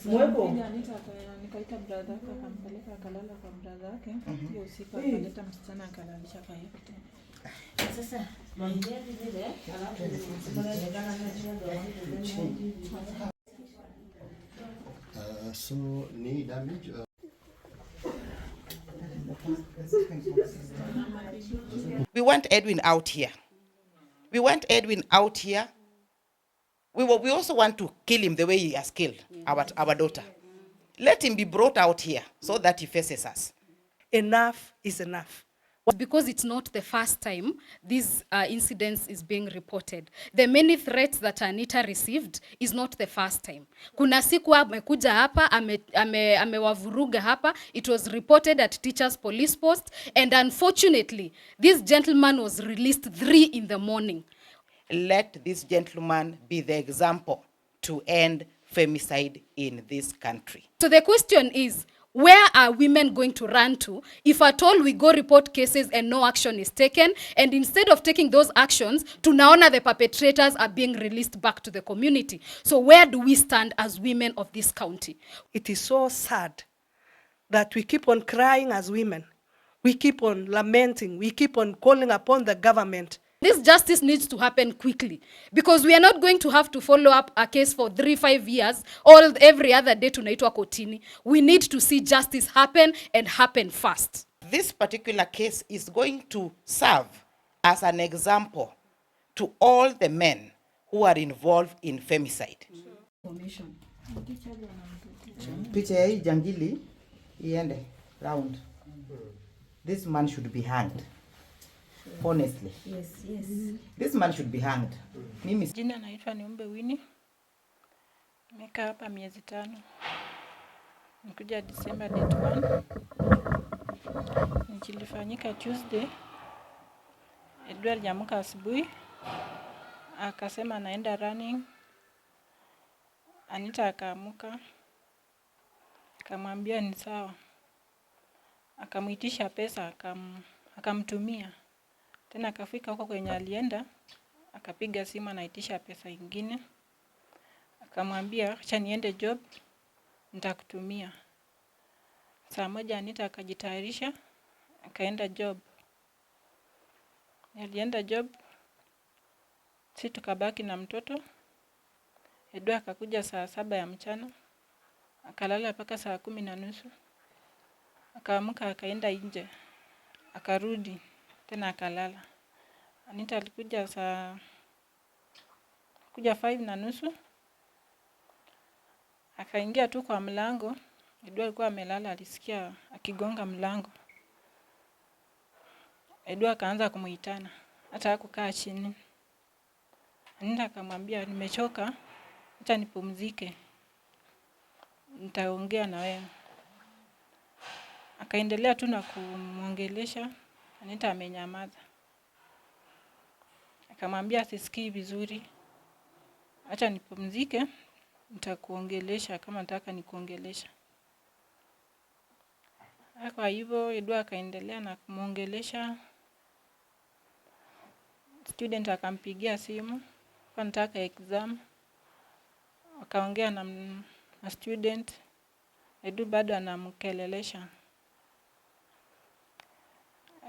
Mweko. Nikaita brother yake akampeleka akalala kwa brother yake. Hiyo usiku akaleta msichana akalalisha kwa yake. Sasa so knee damage. We want Edwin out here. We want Edwin out here. We also want to kill him the way he has killed our daughter. Let him be brought out here so that he faces us. Enough is enough. Because it's not the first time this incident is being reported. The many threats that Anita received is not the first time. Kuna siku amekuja hapa, amewavuruga hapa. It was reported at Teachers Police Post, and unfortunately, this gentleman was released 3 in the morning. Let this gentleman be the example to end femicide in this country. So the question is, where are women going to run to if at all we go report cases and no action is taken, and instead of taking those actions, tunaona the perpetrators are being released back to the community? So where do we stand as women of this county? It is so sad that we keep on crying as women. We keep on lamenting. We keep on calling upon the government. This justice needs to happen quickly, because we are not going to have to follow up a case for 3-5 years or every other day tunaitwa kotini. We need to see justice happen and happen fast. This particular case is going to serve as an example to all the men who are involved in femicide. Picha hii jangili iende round. This man should be hanged. Honestly. Yes. This man should be hanged. Mimi jina naitwa Niumbe Winnie. Nimekaa hapa miezi 5. Nikuja December date 1. Nilifanyika Tuesday. Edward aliamka asubuhi. Akasema anaenda running. Anita akaamuka. Akamwambia ni sawa. Akamuitisha pesa akamtumia. Tena akafika huko kwenye alienda, akapiga simu anaitisha pesa ingine. Akamwambia acha niende job, nitakutumia. Saa moja Anita akajitayarisha, akaenda job. Alienda job, sisi tukabaki na mtoto. Edwa akakuja saa 7 ya mchana, akalala mpaka saa 10:30. Akaamka akaenda nje, akarudi. Tena akalala. Anita alikuja 5:30. Akaingia tu kwa mlango. Edward alikuwa amelala, alisikia akigonga mlango. Edward akaanza kumuitana. Hata hakukaa chini. Anita akamwambia nimechoka, acha nipumzike. Nitaongea na wewe. Akaendelea tu na kumuongelesha. Anita amenyamaza. Akamwambia sisikii vizuri. Acha nipumzike, nitakuongelesha kama nataka nikuongelesha. Kwa hivyo Edward akaendelea na kumuongelesha. Student akampigia simu, kwa nataka exam. Akaongea na student. Edward bado anamkelelesha.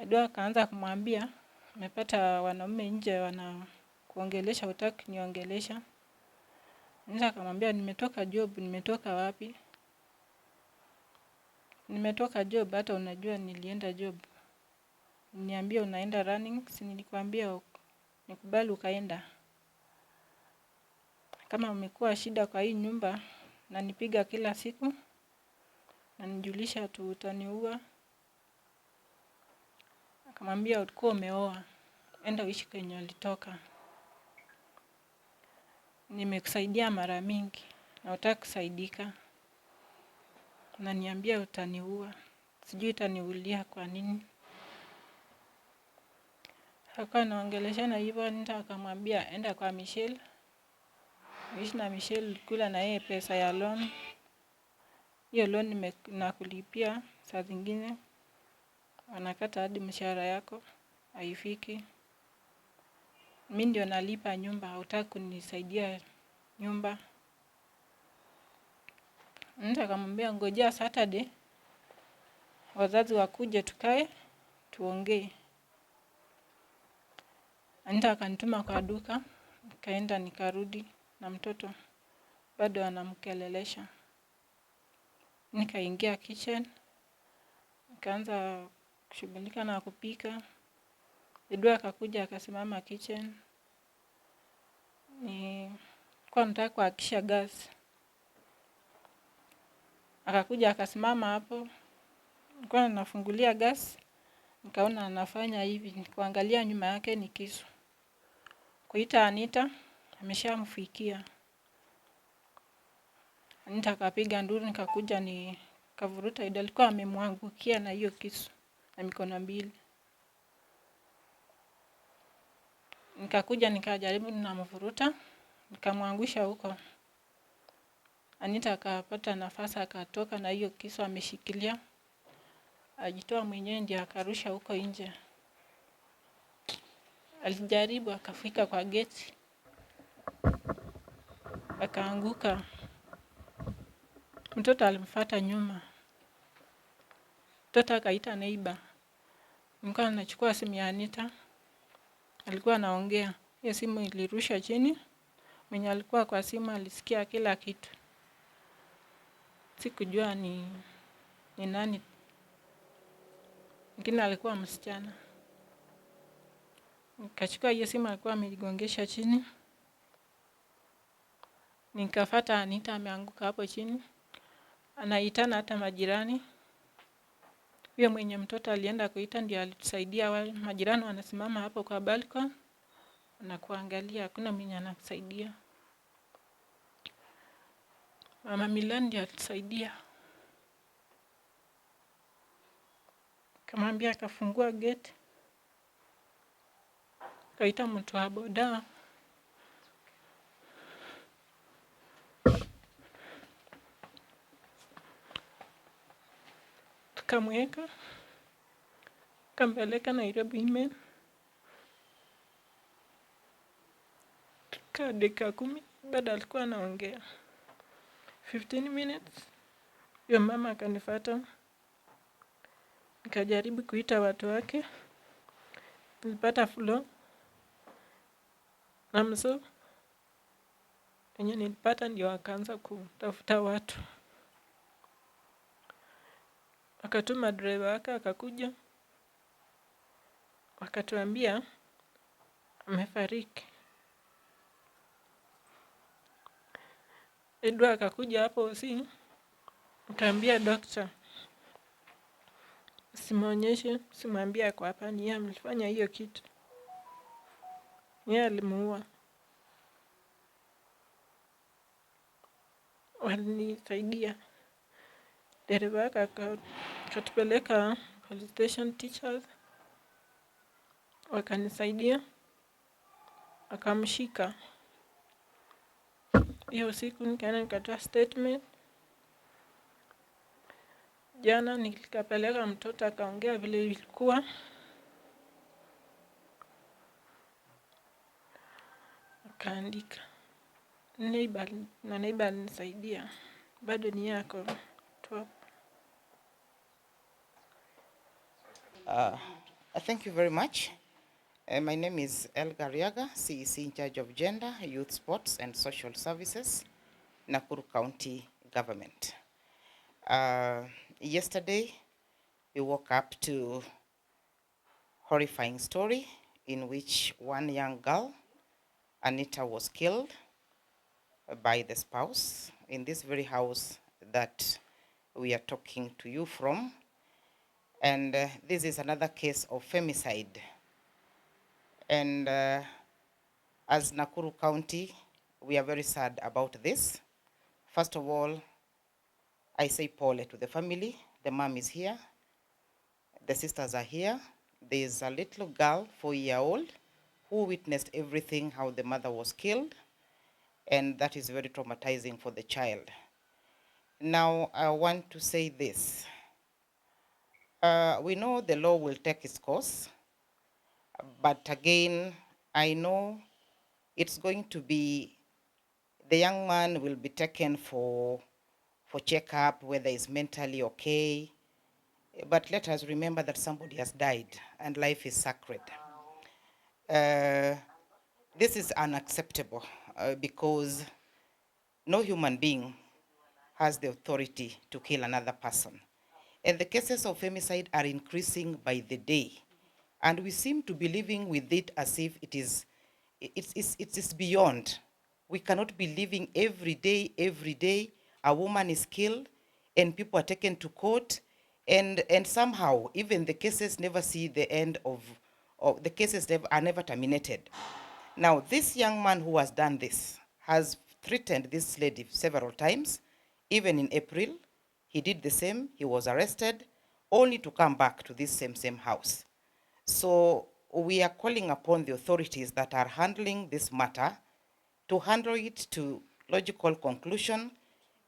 Edward akaanza kumwambia, nimepata wanaume nje wanakuongelesha, hutaki niongelesha. Nisa akamwambia nimetoka job. Nimetoka wapi? Nimetoka job, hata unajua nilienda job. Niambia unaenda running, si nilikwambia nikubali ukaenda. Kama umekuwa shida kwa hii nyumba na nipiga kila siku na nijulisha tu utaniua. Akamwambia ulikuwa umeoa, enda uishi kwenye ulitoka. Nimekusaidia mara mingi na hutaki kusaidika. Na niambia utaniua. Sijui utaniulia kwa nini. Akawa anaongeleshana hivyo. Anita akamwambia enda kwa Michelle. Uishi na Michelle, kula na yeye pesa ya loan. Hiyo loan nakulipia saa zingine. Wanakata hadi mshahara yako haifiki. Mimi ndio nalipa nyumba, hutaki kunisaidia nyumba. Anita akamwambia ngojea Saturday wazazi wakuje tukae tuongee. Anita akanituma kwa duka, nikaenda nikarudi na mtoto bado anamkelelesha. Nikaingia kitchen, nikaanza kushughulika na kupika. Edua akakuja akasimama kitchen. Kwa nataka kuhakisha gas. Akakuja akasimama hapo. Nilikuwa nafungulia gas. Nikaona anafanya hivi, kuangalia nyuma yake ni kisu. Kuita Anita, ameshamfikia. Anita akapiga nduru, nikakuja nikavuruta Ida, alikuwa amemwangukia na hiyo kisu na mikono mbili. Nikakuja nikajaribu ninamvuruta, nikamwangusha huko. Anita akapata nafasi akatoka na hiyo kisu ameshikilia. Ajitoa mwenyewe ndiye akarusha huko nje. Alijaribu akafika kwa geti. Akaanguka. Mtoto alimfuata nyuma. Mtoto akaita neighbor. Nilikuwa nachukua simu ya Anita. Alikuwa anaongea. Hiyo simu ilirusha chini. Mwenye alikuwa kwa simu alisikia kila kitu. Sikujua ni nani. Lakini alikuwa msichana. Nikachukua hiyo simu alikuwa amejigongesha chini. Nikafuata Anita ameanguka hapo chini. Anaitana hata majirani. Huyo mwenye mtoto alienda kuita ndio alitusaidia. Wale majirani wanasimama hapo kwa balcony na kuangalia, hakuna mwenye anakusaidia. Mama Milani ndio alitusaidia. Kamwambia akafungua gate. Kaita mtu wa boda. Tukamweka. Kampeleka Nairobi main. Tukaa dakika 10 bado alikuwa anaongea. 15 minutes. Huyo mama akanifuata. Nikajaribu kuita watu wake. Nilipata flow. Na mso. Wenye nilipata ndio wakaanza kutafuta watu. Akatuma driver wake akakuja. Wakatuambia amefariki. Edwa akakuja hapo nikaambia doctor. Simuonyeshe, simwambie ako hapa ni yeye amefanya hiyo kitu. Yeye alimuua. Walinisaidia. Dereva akatupeleka police station teachers. Wakanisaidia. Akamshika. Hiyo siku nikaenda nikatoa statement. Jana nikapeleka mtoto akaongea vile ilikuwa. Akaandika. Neighbor alinisaidia. Bado ni yako. Top. Thank you very much. My name is Elga Riaga, CEC in charge of Gender, Youth Sports and Social Services, Nakuru County Government. Yesterday, we woke up to horrifying story in which one young girl, Anita, was killed by the spouse in this very house that we are talking to you from. And this is another case of femicide. And as Nakuru County, we are very sad about this. First of all, I say pole to the family. The mom is here. The sisters are here. There is a little girl, 4-year-old, who witnessed everything, how the mother was killed. And that is very traumatizing for the child. Now, I want to say this. We know the law will take its course. But again, I know it's going to be, the young man will be taken for for checkup, whether he's mentally okay. But let us remember that somebody has died and life is sacred. This is unacceptable because no human being has the authority to kill another person. And the cases of femicide are increasing by the day. And we seem to be living with it as if it's beyond. We cannot be living every day, a woman is killed and people are taken to court and somehow even the cases never see the end of the cases are never terminated. Now, this young man who has done this has threatened this lady several times. Even in April, he did the same. He was arrested, only to come back to this same house. So we are calling upon the authorities that are handling this matter to handle it to logical conclusion,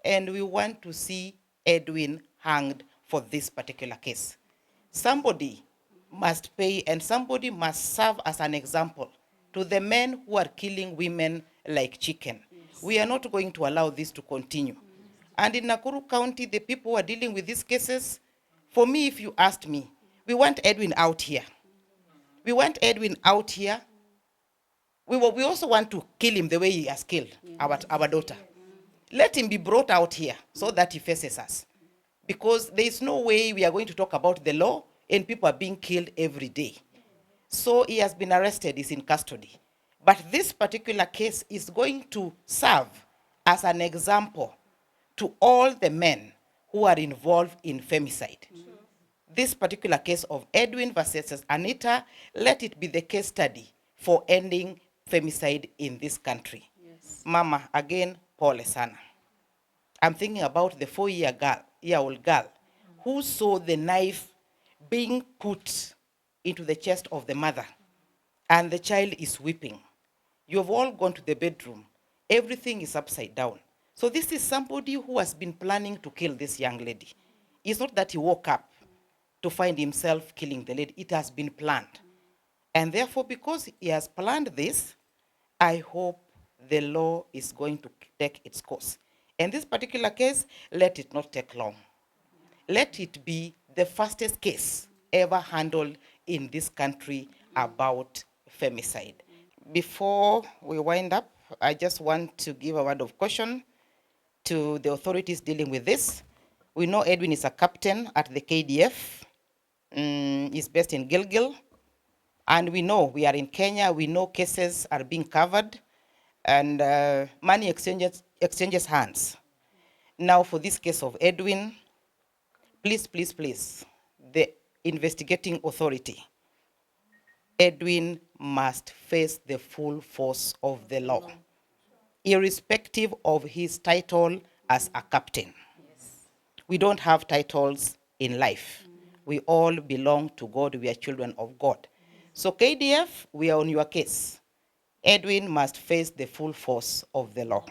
and we want to see Edwin hanged for this particular case. Somebody must pay, and somebody must serve as an example to the men who are killing women like chicken. Yes. We are not going to allow this to continue. And in Nakuru County, the people who are dealing with these cases, for me, if you asked me, we want Edwin out here. We want Edwin out here. We also want to kill him the way he has killed our daughter. Let him be brought out here so that he faces us. Because there is no way we are going to talk about the law and people are being killed every day. So he has been arrested, he's in custody. But this particular case is going to serve as an example to all the men who are involved in femicide. This particular case of Edwin versus Anita, let it be the case study for ending femicide in this country. Yes. Mama, again, pole sana. I'm thinking about the 4-year-old girl who saw the knife being put into the chest of the mother, and the child is weeping. You have all gone to the bedroom. Everything is upside down. So this is somebody who has been planning to kill this young lady. It's not that he woke up to find himself killing the lady. It has been planned. And therefore, because he has planned this, I hope the law is going to take its course. In this particular case, let it not take long. Let it be the fastest case ever handled in this country about femicide. Before we wind up, I just want to give a word of caution to the authorities dealing with this. We know Edwin is a captain at the KDF. He's based in Gilgil. And we know we are in Kenya. We know cases are being covered and money exchanges hands. Now for this case of Edwin, please, the investigating authority, Edwin must face the full force of the law, irrespective of his title as a captain. Yes. We don't have titles in life. We all belong to God. We are children of God. So KDF, we are on your case. Edwin must face the full force of the law.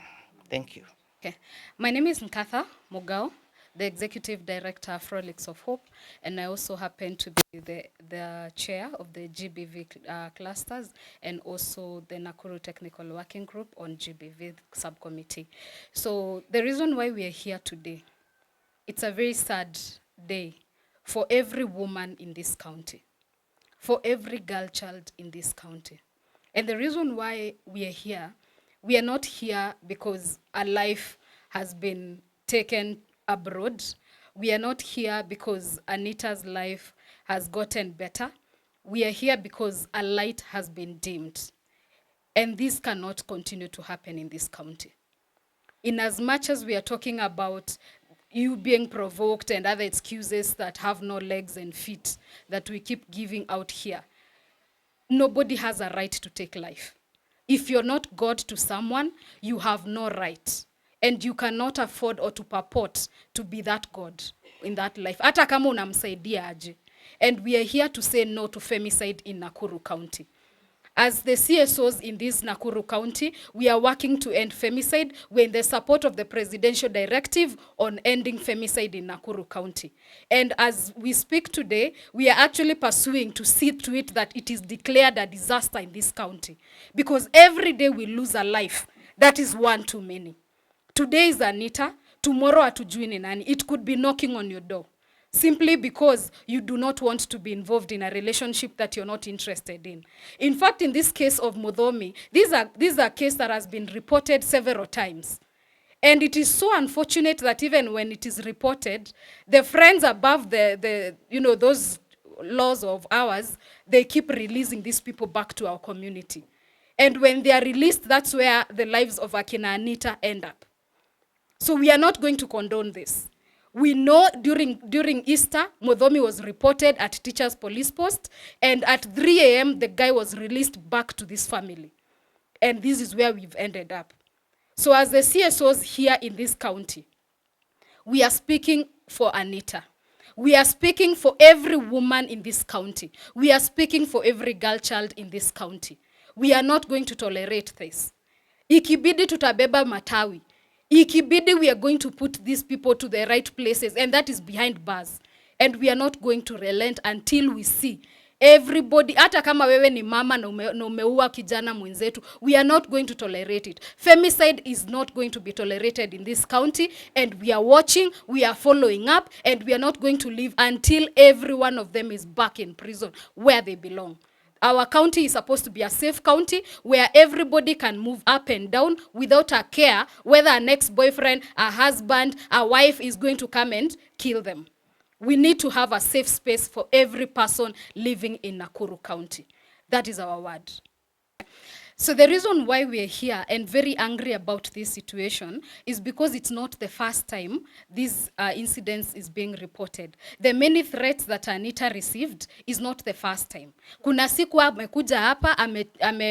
Thank you. Okay. My name is Nkatha Mugao, the Executive Director of Frolics of Hope, and I also happen to be the chair of the GBV clusters and also the Nakuru Technical Working Group on GBV subcommittee. So the reason why we are here today, it's a very sad day for every woman in this county, for every girl child in this county. And the reason why we are here, we are not here because a life has been taken abroad. We are not here because Anita's life has gotten better. We are here because a light has been dimmed. And this cannot continue to happen in this county. In as much as we are talking about you being provoked and other excuses that have no legs and feet that we keep giving out here, nobody has a right to take life. If you're not God to someone, you have no right. And you cannot afford or to purport to be that God in that life. Hata kama unamsaidia aje. And we are here to say no to femicide in Nakuru County. As the CSOs in this Nakuru County, we are working to end femicide. We're in the support of the presidential directive on ending femicide in Nakuru County. And as we speak today, we are actually pursuing to see to it that it is declared a disaster in this county. Because every day we lose a life, that is one too many. Today is Anita, tomorrow hatujui ni nani. It could be knocking on your door simply because you do not want to be involved in a relationship that you're not interested in. In fact, in this case of Muthomi, this is a case that has been reported several times. And it is so unfortunate that even when it is reported, the friends above the those laws of ours, they keep releasing these people back to our community. And when they are released, that's where the lives of Akina Anita end up. So we are not going to condone this. We know during Easter, Muthomi was reported at Teachers Police Post, and at 3 a.m., the guy was released back to this family. And this is where we've ended up. So as the CSOs here in this county, we are speaking for Anita. We are speaking for every woman in this county. We are speaking for every girl child in this county. We are not going to tolerate this. Ikibidi tutabeba matawi. Ikibidi, we are going to put these people to the right places, and that is behind bars. And we are not going to relent until we see everybody, hata kama wewe ni mama na umeua kijana mwenzetu, we are not going to tolerate it. Femicide is not going to be tolerated in this county, and we are watching, we are following up, and we are not going to leave until every one of them is back in prison where they belong. Our county is supposed to be a safe county where everybody can move up and down without a care whether an ex-boyfriend, a husband, a wife is going to come and kill them. We need to have a safe space for every person living in Nakuru County. That is our word. So the reason why we are here and very angry about this situation is because it's not the first time this incident is being reported. The many threats that Anita received is not the first time. Kuna siku amekuja hapa,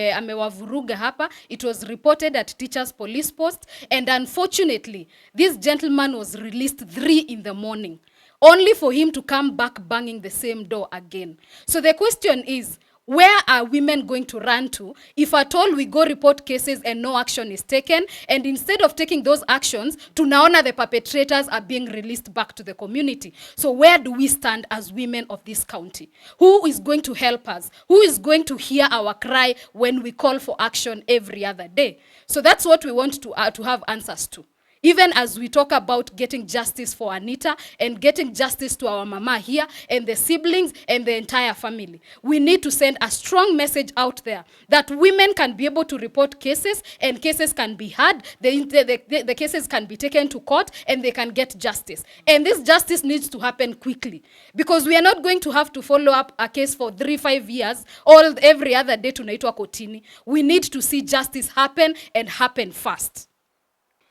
amewavuruga hapa. It was reported at Teachers Police Post, and unfortunately, this gentleman was released 3 in the morning, only for him to come back banging the same door again. So the question is, where are women going to run to if at all we go report cases and no action is taken, and instead of taking those actions, tunaona the perpetrators are being released back to the community? So where do we stand as women of this county? Who is going to help us? Who is going to hear our cry when we call for action every other day? So that's what we want to have answers to. Even as we talk about getting justice for Anita and getting justice to our mama here and the siblings and the entire family, we need to send a strong message out there that women can be able to report cases, and cases can be heard, the cases can be taken to court, and they can get justice. And this justice needs to happen quickly, because we are not going to have to follow up a case for 3-5 years or every other day tunaitwa kotini. We need to see justice happen, and happen fast.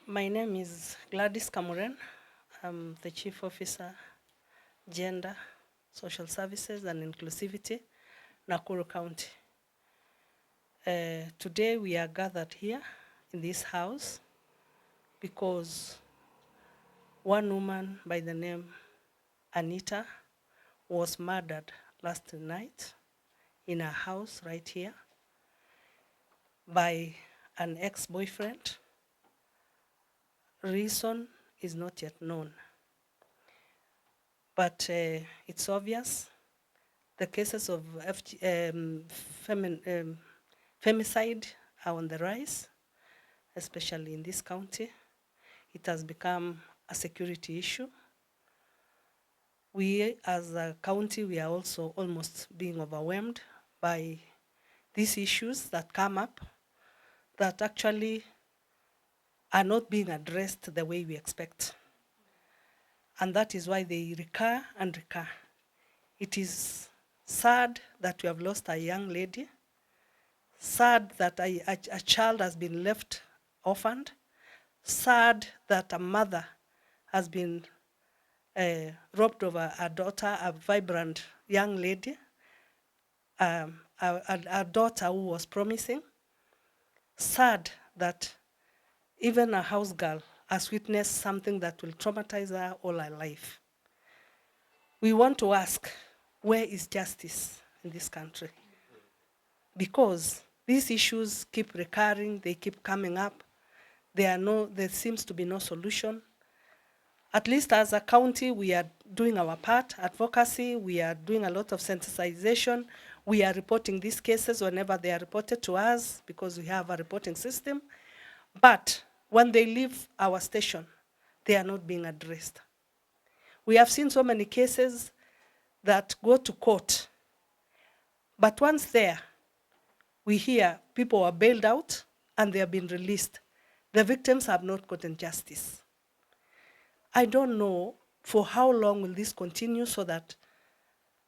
My name is Gladys Kamuren. I'm the Chief Officer, Gender, Social Services and Inclusivity, Nakuru County. Today we are gathered here in this house because one woman by the name Anita was murdered last night in her house right here by an ex-boyfriend. Reason is not yet known. But it's obvious the cases of femicide are on the rise, especially in this county. It has become a security issue. We, as a county, we are also almost being overwhelmed by these issues that come up that actually are not being addressed the way we expect. And that is why they recur and recur. It is sad that we have lost a young lady, sad that a child has been left orphaned, sad that a mother has been robbed of a daughter, a vibrant young lady, a daughter who was promising, sad that even a house girl has witnessed something that will traumatize her all her life. We want to ask, where is justice in this country? Because these issues keep recurring, they keep coming up. There seems to be no solution. At least as a county, we are doing our part, advocacy, we are doing a lot of sensitization. We are reporting these cases whenever they are reported to us because we have a reporting system. But when they leave our station, they are not being addressed. We have seen so many cases that go to court, but once there, we hear people are bailed out and they have been released. The victims have not gotten justice. I don't know for how long will this continue so that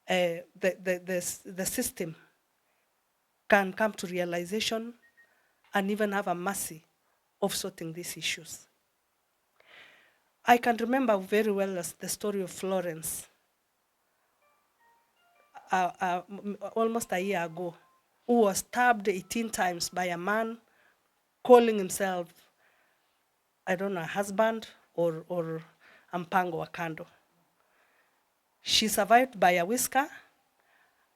the system can come to realization and even have a mercy of sorting these issues. I can remember very well the story of Florence almost a year ago, who was stabbed 18 times by a man calling himself, I don't know, a husband or Mpango wa Kando. She survived by a whisker,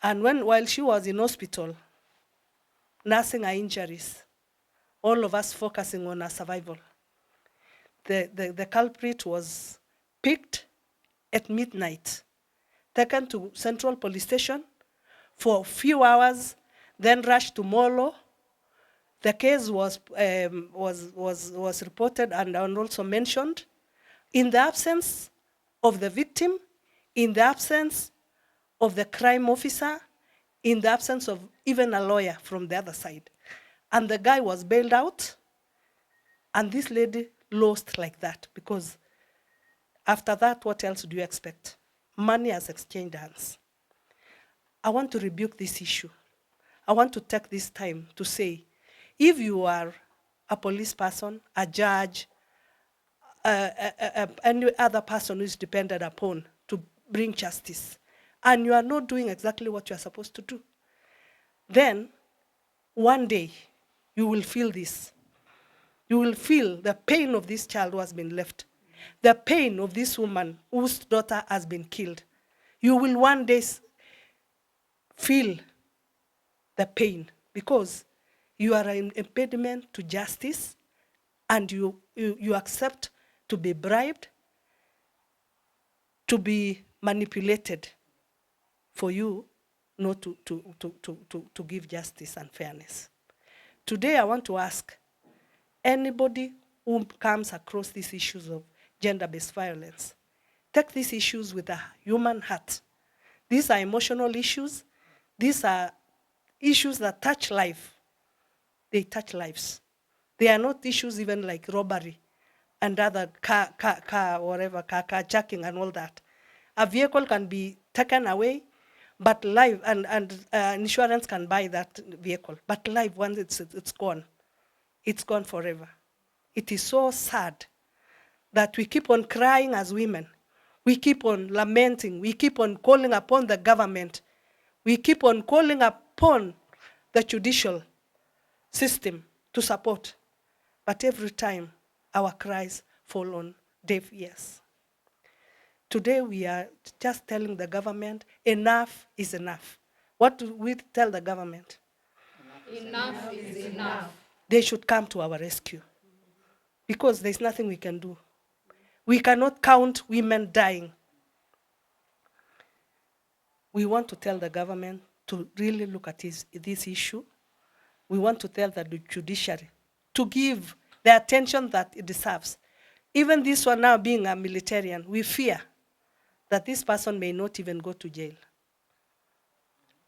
and while she was in hospital, nursing her injuries, all of us focusing on her survival, the culprit was picked at midnight, taken to Central Police Station for a few hours, then rushed to Molo. The case was reported and also mentioned. In the absence of the victim, in the absence of the crime officer, in the absence of even a lawyer from the other side. And the guy was bailed out, and this lady lost like that, because after that, what else do you expect? Money has exchanged hands. I want to rebuke this issue. I want to take this time to say, if you are a police person, a judge, any other person who is depended upon to bring justice, and you are not doing exactly what you are supposed to do, then one day you will feel this. You will feel the pain of this child who has been left, the pain of this woman whose daughter has been killed. You will one day feel the pain, because you are an impediment to justice, and you accept to be bribed, to be manipulated for you not to give justice and fairness. Today I want to ask anybody who comes across these issues of gender-based violence, take these issues with a human heart. These are emotional issues. These are issues that touch life. They touch lives. They are not issues even like robbery and other carjacking and all that. A vehicle can be taken away, but life and insurance can buy that vehicle. But life, once it's gone forever. It is so sad that we keep on crying as women. We keep on lamenting. We keep on calling upon the government. We keep on calling upon the judicial system to support. But every time, our cries fall on deaf ears. Today, we are just telling the government, enough is enough. What do we tell the government? Enough is enough. They should come to our rescue, because there's nothing we can do. We cannot count women dying. We want to tell the government to really look at this issue. We want to tell the judiciary to give the attention that it deserves. Even this one now being a militarian, we fear that this person may not even go to jail,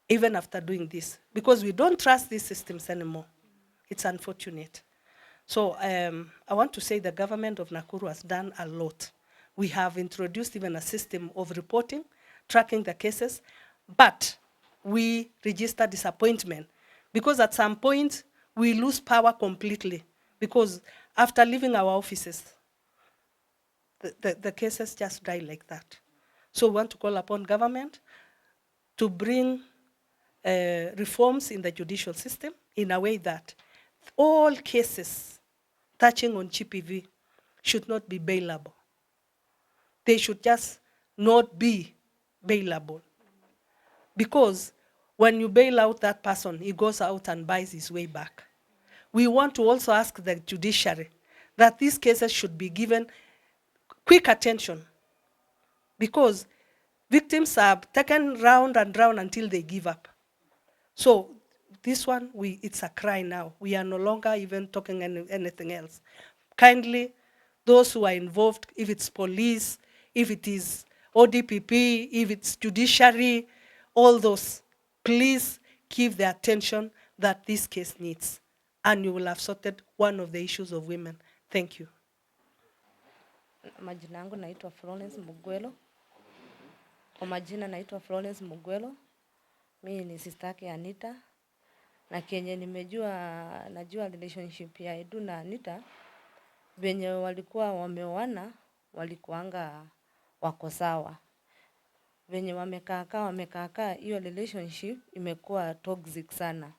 even after doing this, because we don't trust these systems anymore. It's unfortunate. So I want to say the government of Nakuru has done a lot. We have introduced even a system of reporting, tracking the cases, but we register disappointment, because at some point we lose power completely, because after leaving our offices, the cases just die like that. So we want to call upon government to bring reforms in the judicial system in a way that all cases touching on chequetv should not be bailable. They should just not be bailable. Because when you bail out that person, he goes out and buys his way back. We want to also ask the judiciary that these cases should be given quick attention, because victims are taken round and round until they give up. So this one, it's a cry now. We are no longer even talking anything else. Kindly, those who are involved, if it's police, if it is ODPP, if it's judiciary, all those, please give the attention that this case needs. And you will have sorted one of the issues of women. Thank you. Majina yangu naitwa Florence Mugwelo. Kwa majina naitwa Florence Mugwelo. Mimi ni sister yake Anita. Na kenye najua relationship ya Edu na Anita, venye walikuwa wameoana, walikuanga wako sawa. Venye wamekaa, hiyo relationship imekuwa toxic sana.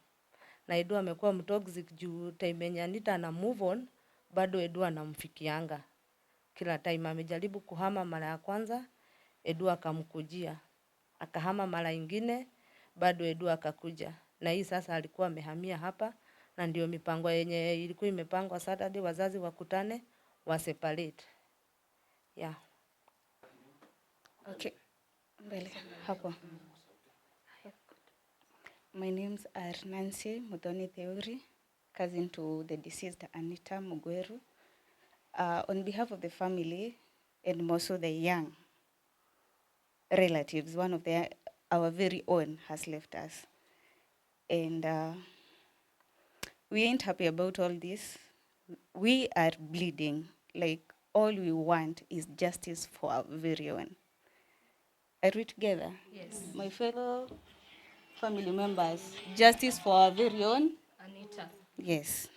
Na Edu amekuwa mtoxic juu time yenye Anita ana move on, bado Edu anamfikianga. Kila time amejaribu kuhama mara ya kwanza, Edu akamkujia. Akahama mara ingine, bado Edu akakuja. Na hii sasa alikuwa amehamia hapa, na ndio mipango yenye ilikuwa imepangwa Saturday wazazi wakutane, wa separate. Yeah. Okay. Mbele hapo. My names are Nancy Mudhoni Theuri, cousin to the deceased Anita Mugweru. On behalf of the family and more so the young relatives, one of our very own has left us. And we ain't happy about all this. We are bleeding. Like, all we want is justice for our very own. Are we together? Yes. My fellow family members, justice for our very own Anita. Yes.